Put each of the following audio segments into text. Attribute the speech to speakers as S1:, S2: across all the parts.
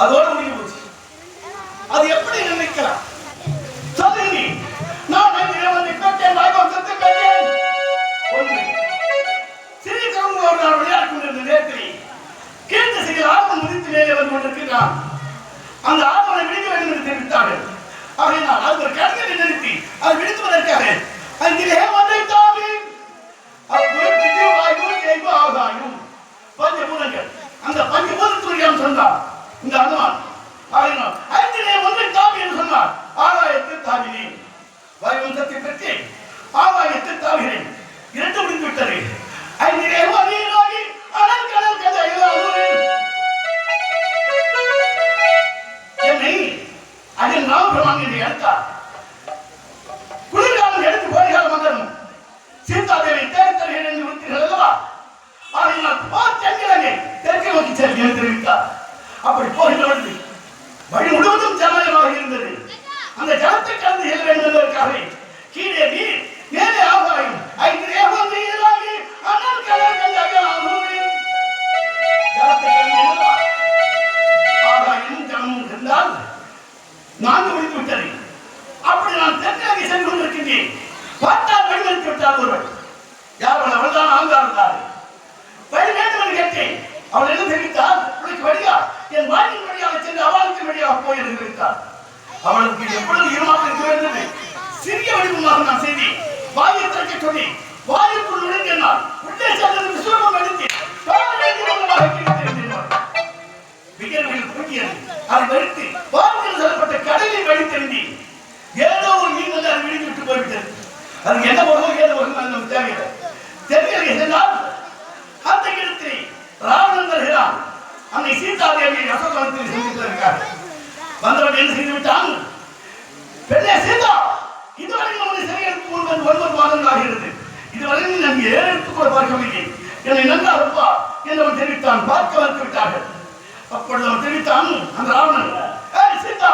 S1: அதோட முடிஞ்சு போச்சு. அது எப்படி நினைக்கலாம்? சொல்லுங்க. நான் வந்து கேட்டேன், வாய்வம்சத்தை கேட்டேன். ஒன்று சிறிய கவுங்கோடு நான் விளையாடி கொண்டிருந்த நேரத்தில் கீழ்த்த சிறிய ஆபம் முடித்து மேலே வந்து கொண்டிருக்கிறான். அந்த ஆபனை விடுக்க வேண்டும் என்று தெரிவித்தார்கள். அப்படினால் அது ஒரு கருத்தை நிறுத்தி அதை விடுத்துவதற்காக அங்கே ஒன்றை தாவி அப்பொழுது வாய்ப்பு கேட்பு ஆகாயும் பஞ்சபூதங்கள் அந்த பஞ்சபூதத்துறையான் சொன்னார். இந்த அனுமான் ஆகினால் ஐந்திலே ஒன்றை தாவி என்று சொன்னார். ஆகாயத்தை தாவினேன். வாயுவம்சத்தை பற்றி ஆகாயத்தை தாவினேன். இரண்டு முடிந்து விட்டது. ஐந்திலே ஒன்றாகி அனல் கடல் கதை என்னை அதில் நாமபிரமான் என்று எடுத்தார். குளிர்காலம் எடுத்து கோடைகாலம் வந்தரும் சீதாதேவி தேடி தருகிறேன் என்று விடுத்தீர்கள் அல்லவா? ஆகையினால் தென்கிழங்கை தெற்கை நோக்கி செல்வி என்று தெரிவித்தார். அப்படி போகின்ற பொழுது வழி முழுவதும் ஜலமயமாக இருந்தது. அந்த ஜலத்தை கலந்து செல்ல வேண்டும் என்பதற்காக கீழே நீர் மேலே ஆகாயம் ஐந்து ஏகி அனல் கடல் ஜலத்தை கலந்து ஆகாயம் ஜலமும் இருந்தால் நான்கு முடித்து விட்டது. அப்படி நான் தெற்காக சென்று கொண்டிருக்கின்றேன். பார்த்தால் வழிமறித்து விட்டார் ஒருவன். யார் அவள் தான் ஆங்காருந்தார். வழி வேண்டும் என்று கேட்டேன். அவள் என்ன தெரிவித்தார்? உனக்கு வழியா? என் வாயின் வழியாக சென்று அவளுக்கு வழியாக போய் என்று தெரிவித்தார். அவளுக்கு எப்பொழுது இருமாக இருக்க வேண்டும் சிறிய வடிவமாக நான் செய்தேன். வாயை திறக்க சொன்னேன். வாயுக்குள் நுழைந்தால் உள்ளே செல்வதற்கு சுலபம் எடுத்தேன். விகர்கள் கூட்டியது அதை வலித்து வாயில் செல்லப்பட்ட கடலை வழித்தெறிந்தேன். ஏதோ ஒரு மீன் வந்து அதை விழுந்து விட்டு போய்விட்டது. அது என்ன வரும் ஏதோ வரும் நமக்கு தேவையில்லை. தெரியவில்லை என்றால் அந்த இடத்திலே ராவணன் வருகிறான். அன்னை சீதாதேவியை அசோகவனத்தில் சந்தித்திருக்கார். வந்தவன் என்ன செய்து விட்டான்? பெண்ணே சீதா, இதுவரை நம்முடைய சிறையெடுத்து 9 மாதங்கள் ஆகிறது. இதுவரை நான் 7 எடுத்து கூட பார்க்கவில்லை. என்னை நன்றாக இருப்பா என்று தெரிவித்தான். பார்க்க வந்து விட்டார்கள். அப்பொழுது அவன் தெரிவித்தான் அந்த ராவணன், ஏய் சீதா,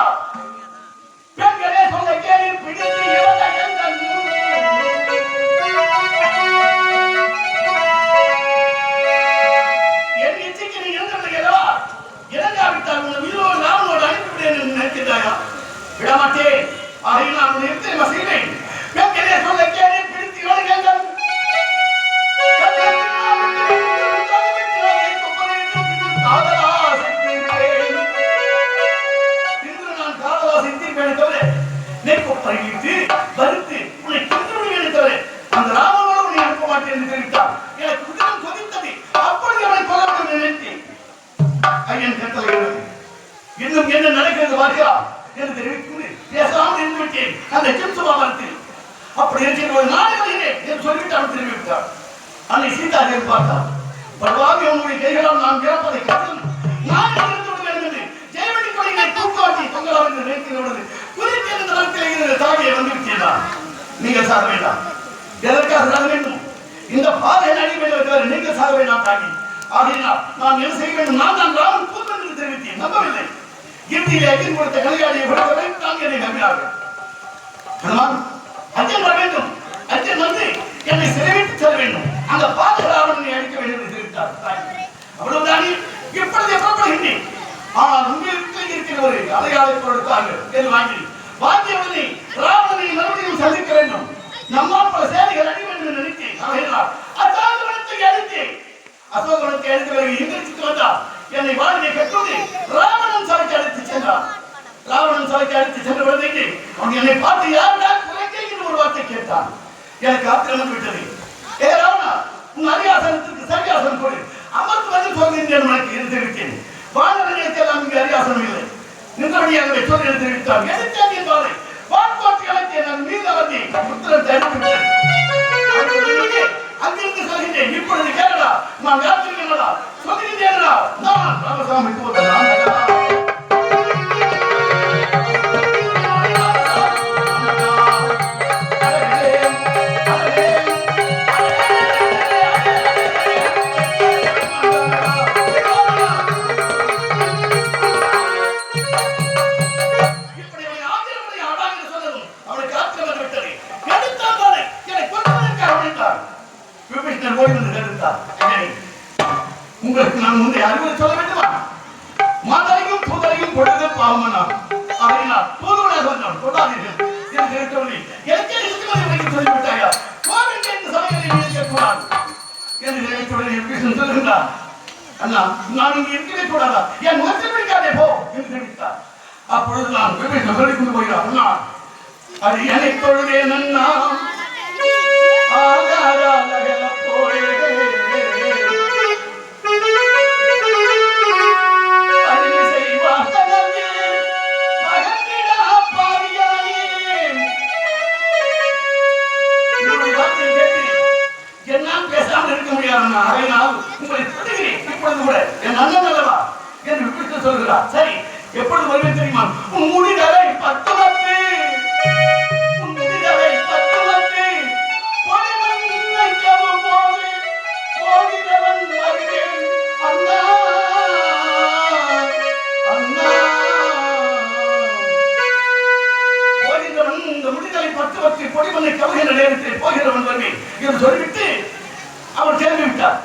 S1: பெண்களே சொல்ல கேள்வி பிடித்து என் இச்சைக்கு நீ இறந்துவிடுகிறவா? இறங்காவிட்டால் உன் உயிரோடு ராவனோடு அனுப்பிவிடுவேன் என்று நினைக்கிறாயா? விடமாட்டேன். ஆகையில் நான் உன்னை எத்தனை செய்வேன். பெண்களே சொல்ல கேள்வி பிடித்து இவர்கள் அந்த ராமனோடு உன்னை அனுப்ப மாட்டேன் என்று தெரிவித்தார். எனக்கு உதிரம் கொதித்தது. அப்பொழுது அவனை கொல்ல வேண்டும் நினைத்தேன். ஐயன் கட்டளை இன்னும் என்ன நடக்கிறது பார்க்கிறா என்று தெரிவித்து பேசாமல் இருந்து விட்டேன். அந்த கிம்சுபாவனத்தில் அப்படி இருக்கிற நாளை வருகிறேன் என்று சொல்லிவிட்டு அவன் தெரிவித்தார். அன்னை சீதாதேவி பார்த்தார். பரவாக உங்களுடைய கைகளால் நான் இறப்பதை கட்டும் நான் இருந்து விட வேண்டும் என்று ஜெயவடி கொடிகளை தூக்காட்டி தொங்கலாம் என்று நினைக்கிறவர்கள் குறித்து இருந்த நாட்களில் இருந்த தாகியை வந்துவிட்டீர்களா? நீங்கள் சாக வேண்டாம். எதற்காக சாக வேண்டும்? இந்த பாதை நடிப்பதை நீங்கள் சாக வேண்டாம் தாங்கி. ஆகையினால் நான் என்ன செய்ய வேண்டும்? நான் தான் ராமன் கூத்தன் என்று தெரிவித்தேன். நம்பவில்லை. இறுதியிலே அகில் கொடுத்த கலையாடியை கொடுத்தவரை தான் என்னை நம்பினார்கள். அஜன் வர வேண்டும். அஜன் வந்து என்னை சிறைவிட்டு செல்ல வேண்டும். அந்த பாதை ராவணனை அடிக்க வேண்டும் என்று தெரிவித்தார். அவ்வளவுதானே இப்பொழுது எப்பப்படுகின்றேன். ஆனால் உங்களுக்கு இருக்கிற ஒரு அடையாளை கொடுத்தார்கள் என்று வாங்கியவனை ராவணனை மறுபடியும் சந்திக்க வேண்டும். நம்மால் பல சேவைகள் அடைய வேண்டும் என்று நினைத்தேன். ஆகையினால் அசோகவனத்தை அடித்தேன். அசோகவனத்தை அடித்து பிறகு எந்திரிச்சு வந்தார். என்னை வாழ்வை கட்டுவது ராவணன் சபைக்கு அழைத்து சென்றார். ராவணன் சபைக்கு அழைத்து சென்ற பொழுது அவன் என்னை பார்த்து யாருடா குறைக்கை என்று ஒரு வார்த்தை கேட்டான். எனக்கு ஆத்திரம் விட்டது. ஏ ராவணா, உன் அரியாசனத்திற்கு சரியாசனம் கொடு. அமர்ந்து வந்து சொல்கின்றேன் உனக்கு என்று தெரிவித்தேன். வானரங்களுக்கு எல்லாம் இங்கு அரியாசனம் இல்லை. நின்றபடியாகவே சொல்லி என்று தெரிவித்தார். எதிர்த்தேன் என்பதை வான்பாட்டு அழைத்தேன். நான் மீது அவர்த்தி புத்திரத்தை அனுப்பிவிட்டேன். அங்கிருந்து சொல்கின்றேன். இப்பொழுது கேளடா, நான் யாத்திரிகளா சொல்கின்றேனடா. நான் ராமசாமி உங்களுக்கு நான் முந்தைய அறிவுரை சொல்ல வேண்டுமா? ஆமனா அதை நான் தூதுவனாக வந்தான் கொண்டாதீர்கள் என்று கேட்டவனே எனக்கே இதுவரை வைத்து சொல்லிவிட்டாயா கோவிலுக்கு இந்த சமயத்தில் இருக்கக்கூடாது என்று கேட்டவுடனே எப்படி சொல்லுகிறார் அண்ணா நான் இங்கே இருக்கவே கூடாதா என் முகத்தில் வைக்காதே போ என்று தெரிவித்தார் அப்பொழுது நான் விவேகம் சொல்லிக் கொண்டு போகிறார் அண்ணா அது என்னை தொழுதே நன்னா போயே என்னால் பேசாமல் இருக்க முடியாது அதனால் உங்களை சொல்லுகிறேன் இப்பொழுது கூட என் அண்ணன் அல்லவா என்று விட்டு சொல்கிறார் சரி எப்பொழுது வருவேன் தெரியுமா உன் முடிதலை 10 வத்து உன் முடிதலை 10 வத்து பொலிவன் வைக்கவும் போது போகிறவன் வருவேன் அண்ணா அண்ணா போகிறவன் இந்த முடிதலை 10 வத்து பொலிவனை கவுகின்ற நேரத்தில் போகிறவன் வருவேன் என்று சொல்லிவிட்டு அவர் கேள்வி விட்டார்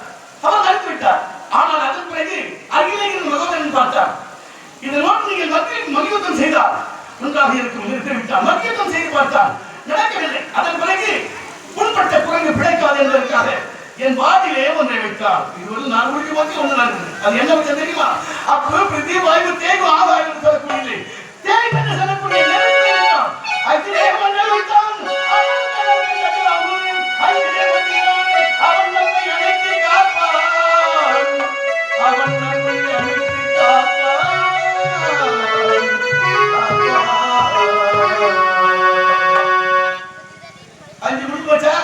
S1: அவர் நடத்தி விட்டார் ஆனால் அதன் பிறகு அகிலேயின் முகவரன் பார்த்தார் இதை நோக்கி நீங்கள் மகிழ்வுத்தம் செய்தால் நன்றாக இருக்கும் என்று தெரிவித்தார் மகிழ்வுத்தம் செய்து பார்த்தார் நடக்கவில்லை அதன் பிறகு புண்பட்ட குரங்கு பிழைக்காது என்பதற்காக என் வாடிலே ஒன்றை வைத்தார் இது ஒரு 4 மணிக்கு வந்து ஒன்று நடந்தது அது என்ன வச்சா தெரியுமா அப்போ பிரிதி வாய்வு தேய்வு ஆகாயம் என்று சொல்லக்கூடிய தேய்வு என்று சொல்லக்கூடிய நெருப்பு வைத்தான் அதிலே ஒன்றை வைத்தான் அவன் நம்மை அழைத்து காப்பான் அவன் நம்மை அழைத்து காப்பான் அஞ்சு முடிஞ்சு போச்சா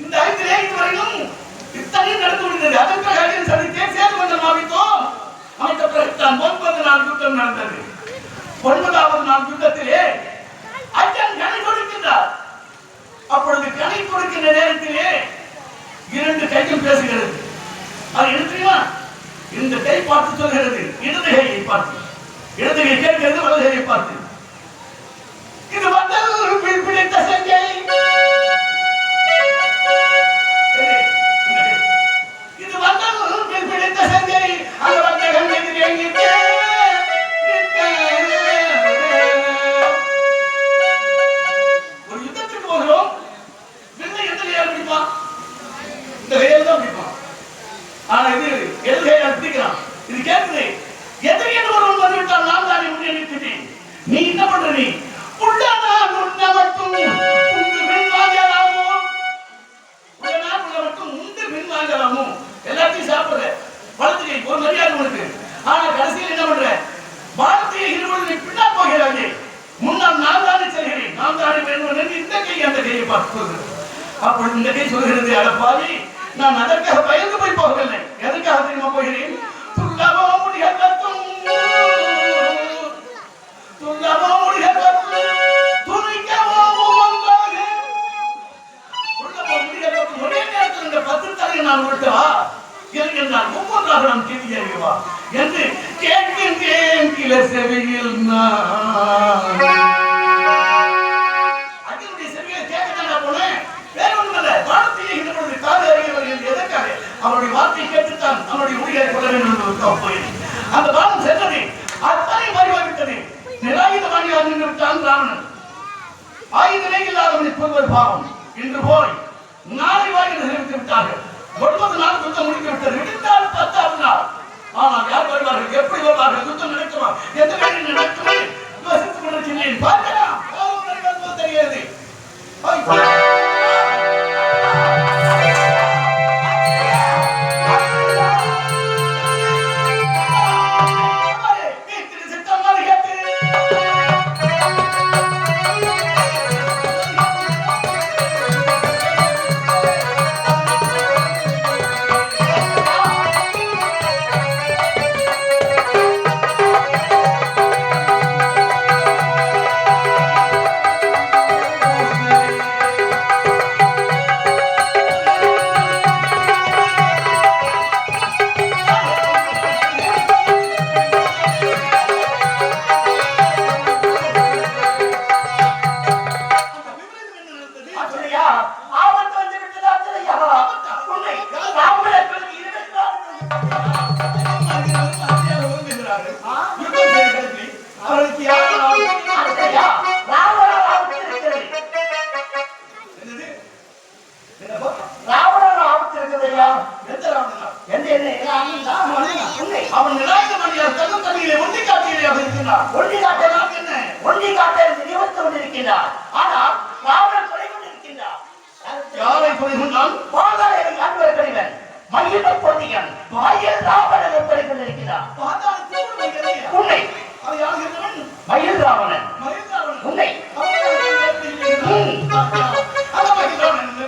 S1: இந்த 5 வரையிலும் இத்தனையும் நடந்து முடிந்தது அதற்காக சந்தித்தேன் சேது மன்றம் அமைத்த பிறகுதான் 9 நாள் யுத்தம் நடந்தது 9வது நாள் யுத்தத்திலே அஜன் கணை கொடுக்கின்றார் அப்பொழுது கணை கொடுக்கின்ற நேரத்திலே 2 கைகள் பேசுகிறது அது என்ன தெரியுமா இந்த கை பார்த்து சொல்கிறது இடது கையை பார்த்து இடது கை கேட்கிறது வலது கையை பார்த்து இது வந்தல் பிடித்த சங்கை இது வந்தல் பிடித்த சங்கை அந்த வந்த கண்ணெதிரே ஒரு யுத்தத்துக்கு போகிறோம் வில்லை எந்த கையால் பிடிப்பான் இந்த கையால் தான் பிடிப்பான் ஆனா இது எது கையால் பிடிக்கிறான் இது கேட்குது எதிரின்னு ஒருவன் வந்துவிட்டால் நான் தானே முன்னே நிறுத்திட்டேன் நீ என்ன பண்ற நீ உள்ளனா உன்ன மட்டும் உண்டு பின் வாங்கலாமோ உள்ளனா உன்ன மட்டும் உண்டு பின் வாங்கலாமோ எல்லாத்தையும் சாப்பிடுற வளர்த்துக்கை ஒரு மரியாதை உனக்கு ஆனா கடைசியில் என்ன பண்ற வாழ்க்கையை இருபது நீ பின்னா போகிறாங்க முன்னால் நான் தானே செல்கிறேன் நான் தானே வேணும் என்று இந்த கை அந்த கையை பார்த்து சொல்கிறது அப்பொழுது இந்த கை சொல்கிறது அடப்பாவி நான் அதற்காக பயந்து போய் போகவில்லை எதற்காக தெரியுமா போகிறேன் துல்லவோ முடியத்தும் துல்லவோ முடியத்தும் துணிக்கவோ வந்தாக துல்லவோ முடியத்தும் ஒரே நேரத்தில் இந்த 10 தலையை நான் விட்டவா என்றால் ஒவ்வொன்றாக நான் கேள்வி அறிவா என்று கேட்கின்றேன் கிள செவியில் நான் அதனுடைய செவியை கேட்க போனேன் வேற ஒன்றும் வார்த்தையை இந்த காது அறியவர் எதற்காக அவருடைய வார்த்தையை கேட்டுத்தான் அவருடைய உயிரை கொள்ள வேண்டும் என்பதற்காக போயிரு அந்த வானம் சென்றது அத்தனை மறிவாய்விட்டது நிராயுதமானியாக நின்று விட்டான் ராவணன் ஆயுதமே இல்லாதவனை கொள்வது பாவம் இன்று போய் நாளை வாயில் தெரிவித்து விட்டார்கள் 9 நாள் யுத்தம் முடித்து விட்டது விடுத்தால் 10வது நாள் ஆனால் யார் வருவார்கள் எப்படி வருவார்கள் யுத்தம் நடக்குமா எந்த வேலை நடக்குமா யோசித்துக் கொண்டிருக்கிறேன் பார்க்கலாம் தெரியாது அவன் நிராயுத மணியார் தன்னும் தண்ணியிலே ஒண்டி காட்டியிலேயாக இருக்கின்றான்.
S2: ஒண்டி காட்டலாம் என்ன? ஒண்டி காட்ட நினைத்து கொண்டிருக்கின்றார். ஆனால் ராவணன் கொலை கொண்டிருக்கின்றார்.
S1: யாரை கொலை கொண்டான்?
S2: பாதாளன் அன்பர் கடிவன் மயிலை பொன்னியன் மயில் ராவணன் கொலை கொண்டிருக்கிறார். உன்னை
S1: அது யார் இருந்தவன்?
S2: மயில் ராவணன். உன்னை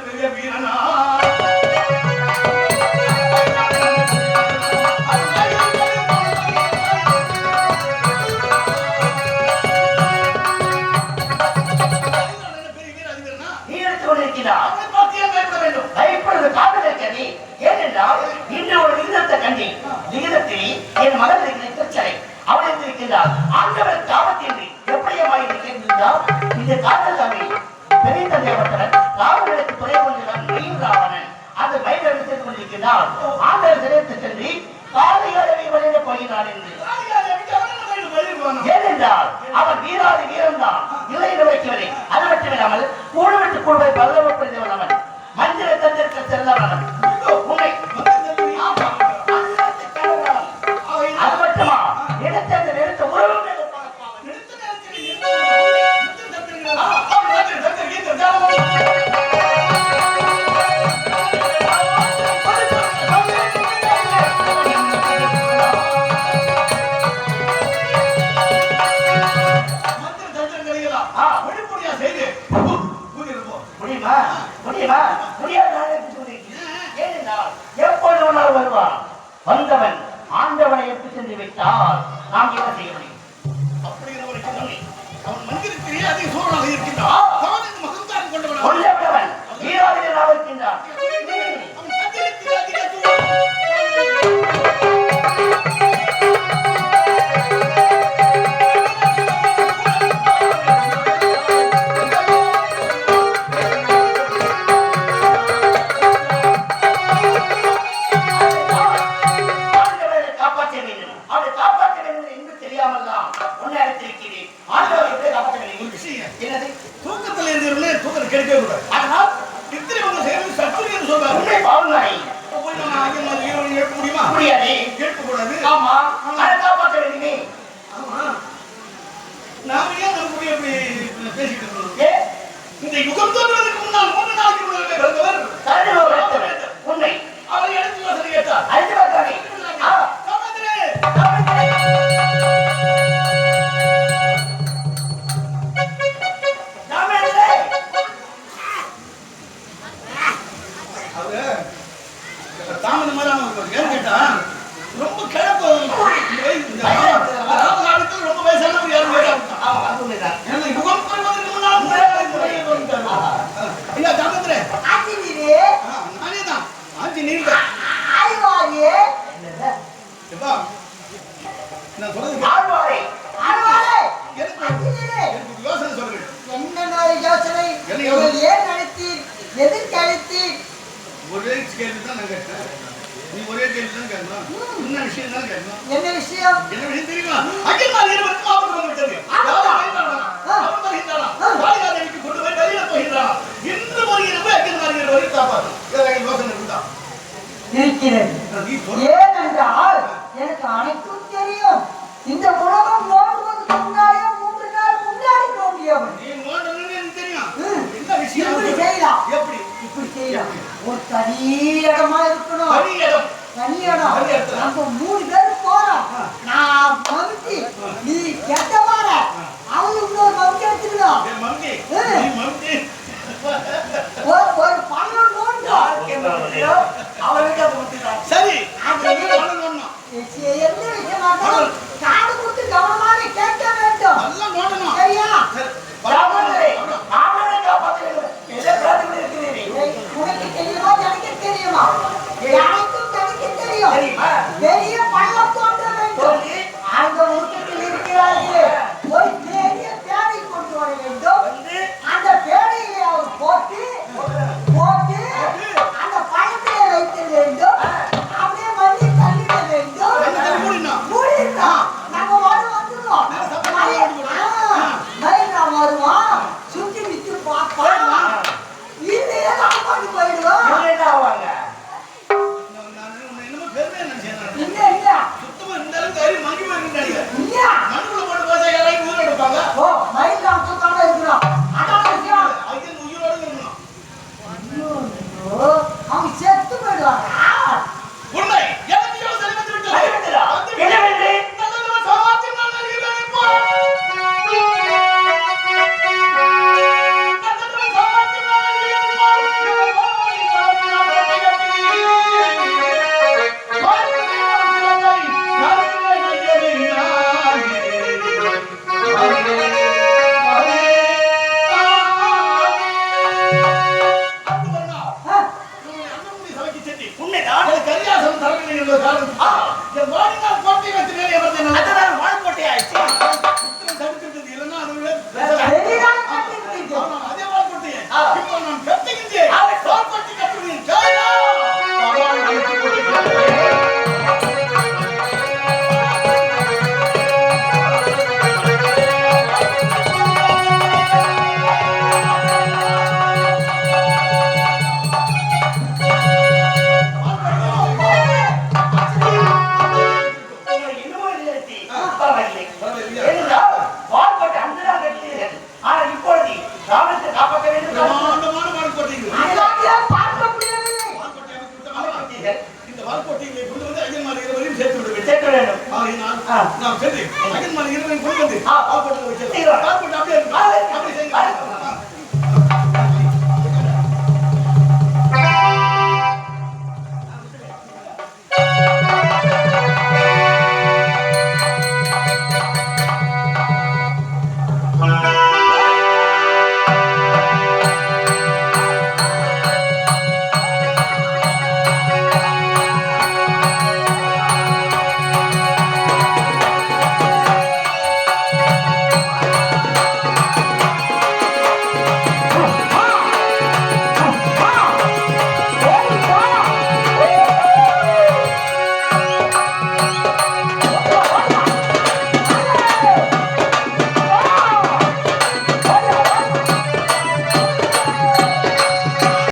S1: பெரிய வீரனா
S2: பயப்படுவது காதலுக்கதி. ஏனென்றால் இன்று ஒரு விகிதத்தை கண்டி விகிதத்தில் என் மகள் இருக்கிற பிரச்சனை அவள் இருக்கின்றார். ஆண்டவர் காவத்தின்றி எப்படியாயிருக்கின்றார் இந்த காதல் தமிழ் பெரிய தந்தையவற்றவன் ராவணனுக்கு துணை கொண்டிருந்தான் மயில் ராவணன். அந்த மயில் எடுத்துக் கொண்டிருக்கிறார். ஆண்டவர் சிறைத்து சென்று காலையாளவை வழியில போகிறான் என்று. ஏனென்றால் அவன் வீராதி வீரன்தான் இல்லை வைக்கவில்லை. அது மட்டுமில்லாமல் கூடு விட்டு கூடுவை பல்லவப்படுத்தவன் அவன் மந்திர தந்திரத்தை செல்லவன் உண்மை. அது மட்டுமா எடுத்த நிறுத்த உறவு வந்தவன் ஆண்டவனை எடுத்து சென்று விட்டால் நாம் என்ன செய்ய முடியும்?
S1: அவன் மந்திரத்திலே அதிக சூழலாக இருக்கின்றான்.
S2: கொல்லப்பட்டவன் வீராதிகளாக இருக்கின்றான்.
S1: தூக்கத்தில் இருந்தவர்களே தூக்கத்தை கெடுக்கவே கூடாது.
S2: அதனால்
S1: இத்தனை உங்க செயல் சற்று என்று சொல்றாரு.
S2: உண்மை பாவனாய்
S1: போய் நம்ம எழுப்ப முடியுமா?
S2: முடியாது.
S1: எழுப்ப கூடாது.
S2: ஆமா, அதை காப்பாற்ற வேண்டுமே.
S1: ஆமா, நாம ஏன் நமக்கு எப்படி பேசிட்டு இருக்கோம்? இந்த யுகம் தோன்றுவதற்கு முன்னால் 3 நாளைக்கு முன்னாலே பிறந்தவர்
S2: உண்மை.
S1: அவர் எடுத்து யோசனை கேட்டார்.
S2: அழைத்து பார்த்தானே.
S1: தாமதம் மாதிரி ஏன்னு கேட்டா ரொம்ப கிழப்பு ரொம்ப வயசானவர் யாரும் யுகம் தோன்றுவதற்கு முன்னால் இல்ல தாமதரே நானே தான் ஆஞ்சி நீங்க நான் சொல்றது யோசனை சொல்றேன். ஒரே கேள்வி தான் நான் கேட்டேன். நீ ஒரே கேள்வி தான் கேட்கணும். என்ன விஷயம் தான் கேட்கணும்.
S2: என்ன விஷயம்
S1: தெரியுமா? அகில்மார் இருவருக்கும் ஆபத்து வந்து விட்டது. அவன் வருகின்றானா? வாலிகாதேவிக்கு கொண்டு போய் வெளியில போகின்றானா? இன்று வருகிற போய் அகில்மார் இருவரையும் காப்பாற்று. ஏதாவது யோசனை இருந்தா
S3: இருக்கிறது. ஏனென்றால் எனக்கு அனைத்தும் தெரியும். இந்த உலகம் நோண்டுவதற்கு முன்னாடியே 3 நாள் முன்னாடி நோண்டியவன்.
S1: நீ நோண்டணும்னு எனக்கு தெரியும். என்ன விஷயம்?
S3: இப்படி செய்யலாம்.
S1: எப்படி?
S3: இப்படி செய்யலாம். ஒரு தனி இடமா இருக்கணும்.
S1: தனி இடம்.
S3: தனி இடம். நம்ம 3 பேர் போறோம். நான் மம்டி, நீ கெட்டவார, அவன் இன்னொரு மம்டி எடுத்துக்கணும்.
S1: என் மம்டி. நீ மம்டி.
S3: ஒரு பணம் நோண்டணும்.
S2: அவருக்கு அது கொடுத்துட்டான்.
S1: சரி,
S3: அது
S1: பணம் நோண்டணும்.
S3: என்ன விஷயமா இருந்தாலும் காது கொடுத்து கவனமாக கேட்க வேண்டும்.
S1: எல்லாம் நோண்டணும்.
S3: சரியா? உனக்கு தெரியுமா? எனக்கு தெரியுமா? எனக்கும் எனக்கு தெரியும். பெரிய பள்ளம் தோன்ற வேண்டும். அந்த உருக்கத்தில் இருக்கிறார்களே, ஒரு பெரிய பேடை கொண்டு வர வேண்டும். அந்த பேடையை அவர் போட்டு அந்த பழத்திலே வைக்க வேண்டும். அப்படியே மண்ணி தள்ளிட வேண்டும். மூடிடலாம்.
S2: கட்டி பரவாயில்லை.
S1: பரவாயில்லையா?
S2: ஏனென்றால் வார்பட்டு அன்றுதான் கட்டினீர்கள். ஆனால் இப்பொழுது கிராமத்தை காப்பாற்ற வேண்டும்.
S1: பிரம்மாண்டமான வால்கோட்டைகள்.
S3: அதாங்கே பார்க்க முடியவில்லை.
S1: வால்கோட்டை அமைத்து விட்டோம். இந்த வால்கோட்டையை கொண்டு வந்து ஐயன்மார் இருவரையும் சேர்த்து விட வேண்டும்.
S2: சேர்க்க வேண்டும்.
S1: ஆகையினால் நாம் சென்று ஐயன்மார் இருவரையும் கொண்டு வந்து வால்கோட்டையில் வைக்கலாம். வால்கோட்டை